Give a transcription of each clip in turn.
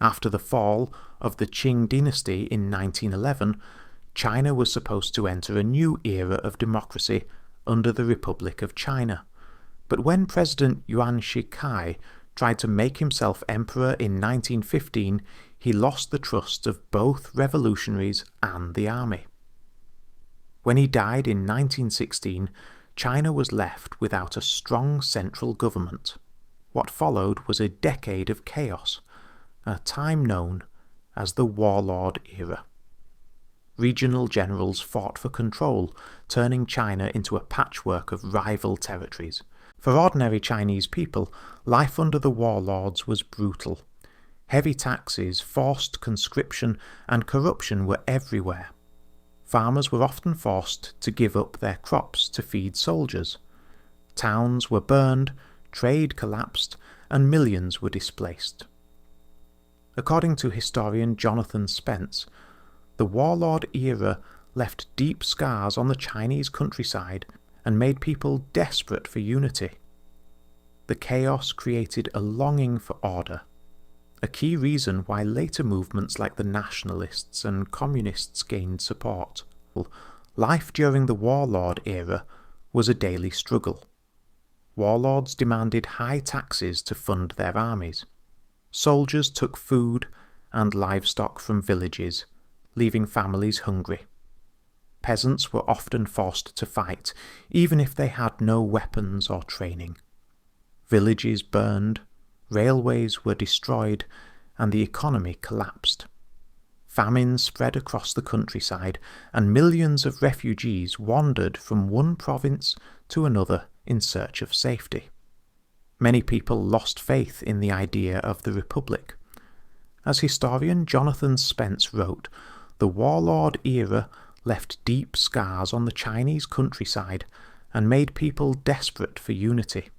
After the fall of the Qing dynasty in 1911, China was supposed to enter a new era of democracy under the Republic of China. But when President Yuan Shikai tried to make himself emperor in 1915, he lost the trust of both revolutionaries and the army. When he died in 1916, China was left without a strong central government. What followed was a decade of chaos, a time known as the Warlord era. Regional generals fought for control, turning China into a patchwork of rival territories. For ordinary Chinese people, life under the warlords was brutal. Heavy taxes, forced conscription, and corruption were everywhere. Farmers were often forced to give up their crops to feed soldiers. Towns were burned, trade collapsed, and millions were displaced. According to historian Jonathan Spence, the warlord era left deep scars on the Chinese countryside and made people desperate for unity. The chaos created a longing for order, a key reason why later movements like the nationalists and communists gained support. Life during the warlord era was a daily struggle. Warlords demanded high taxes to fund their armies. Soldiers took food and livestock from villages, leaving families hungry. Peasants were often forced to fight, even if they had no weapons or training. Villages burned, railways were destroyed, and the economy collapsed. Famine spread across the countryside, and millions of refugees wandered from one province to another in search of safety. Many people lost faith in the idea of the Republic. As historian Jonathan Spence wrote, the warlord era left deep scars on the Chinese countryside and made people desperate for unity.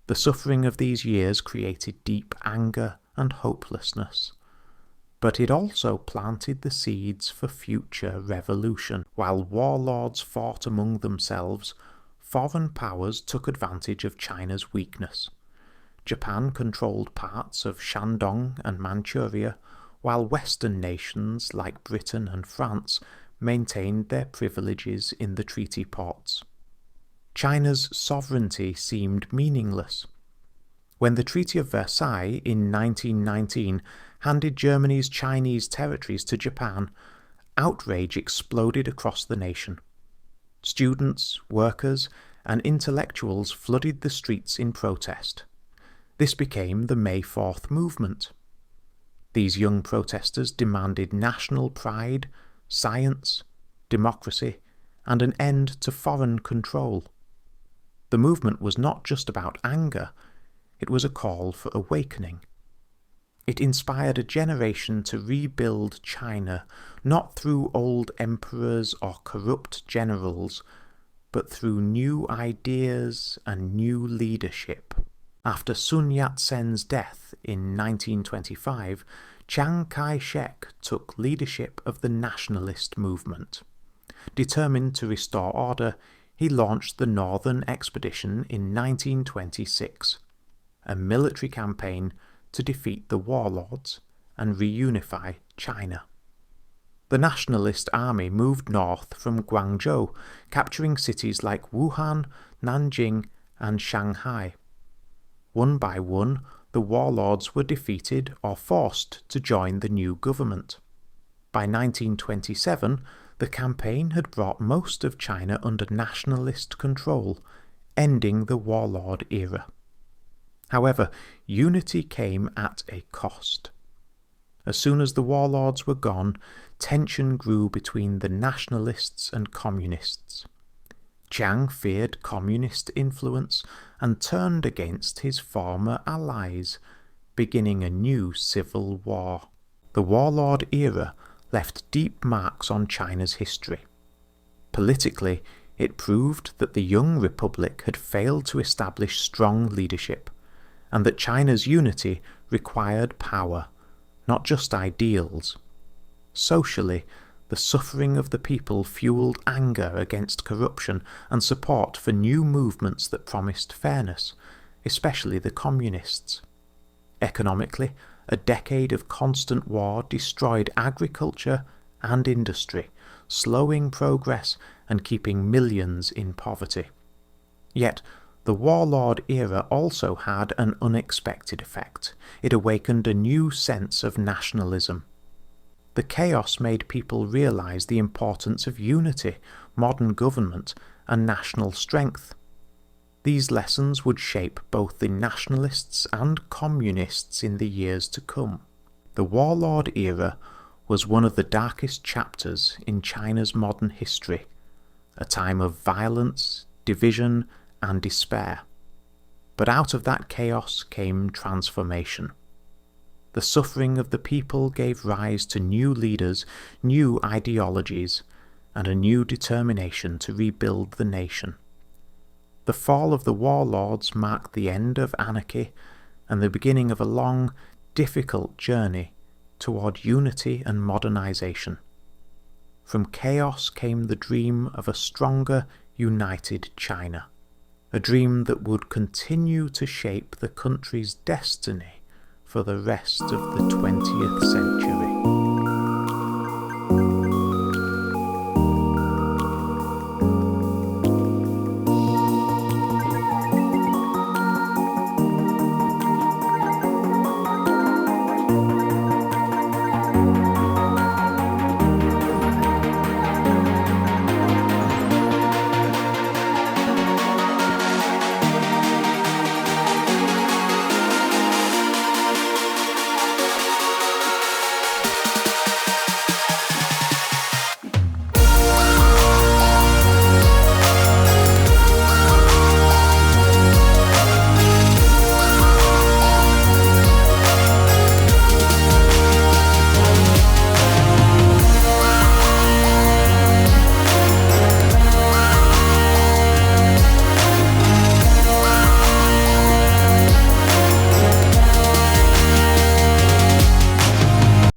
The suffering of these years created deep anger and hopelessness, but it also planted the seeds for future revolution. While warlords fought among themselves, foreign powers took advantage of China's weakness. Japan controlled parts of Shandong and Manchuria, while Western nations like Britain and France maintained their privileges in the treaty ports. China's sovereignty seemed meaningless. When the Treaty of Versailles in 1919 handed Germany's Chinese territories to Japan, outrage exploded across the nation. Students, workers, and intellectuals flooded the streets in protest. This became the May 4th movement. These young protesters demanded national pride, science, democracy, and an end to foreign control. The movement was not just about anger, it was a call for awakening. It inspired a generation to rebuild China, not through old emperors or corrupt generals, but through new ideas and new leadership. After Sun Yat-sen's death in 1925, Chiang Kai-shek took leadership of the nationalist movement. Determined to restore order, he launched the Northern Expedition in 1926, a military campaign to defeat the warlords and reunify China. The nationalist army moved north from Guangzhou, capturing cities like Wuhan, Nanjing, and Shanghai. One by one, the warlords were defeated or forced to join the new government. By 1927, the campaign had brought most of China under nationalist control, ending the warlord era. However, unity came at a cost. As soon as the warlords were gone, tension grew between the nationalists and communists. Chiang feared communist influence and turned against his former allies, beginning a new civil war. The warlord era left deep marks on China's history. Politically, it proved that the young republic had failed to establish strong leadership, and that China's unity required power, not just ideals. Socially, the suffering of the people fueled anger against corruption and support for new movements that promised fairness, especially the communists. Economically, A decade of constant war destroyed agriculture and industry, slowing progress and keeping millions in poverty. Yet, the warlord era also had an unexpected effect. It awakened a new sense of nationalism. The chaos made people realize the importance of unity, modern government, and national strength. These lessons would shape both the nationalists and communists in the years to come. The warlord era was one of the darkest chapters in China's modern history, a time of violence, division, and despair. But out of that chaos came transformation. The suffering of the people gave rise to new leaders, new ideologies, and a new determination to rebuild the nation. The fall of the warlords marked the end of anarchy and the beginning of a long, difficult journey toward unity and modernization. From chaos came the dream of a stronger, united China, a dream that would continue to shape the country's destiny for the rest of the 20th century.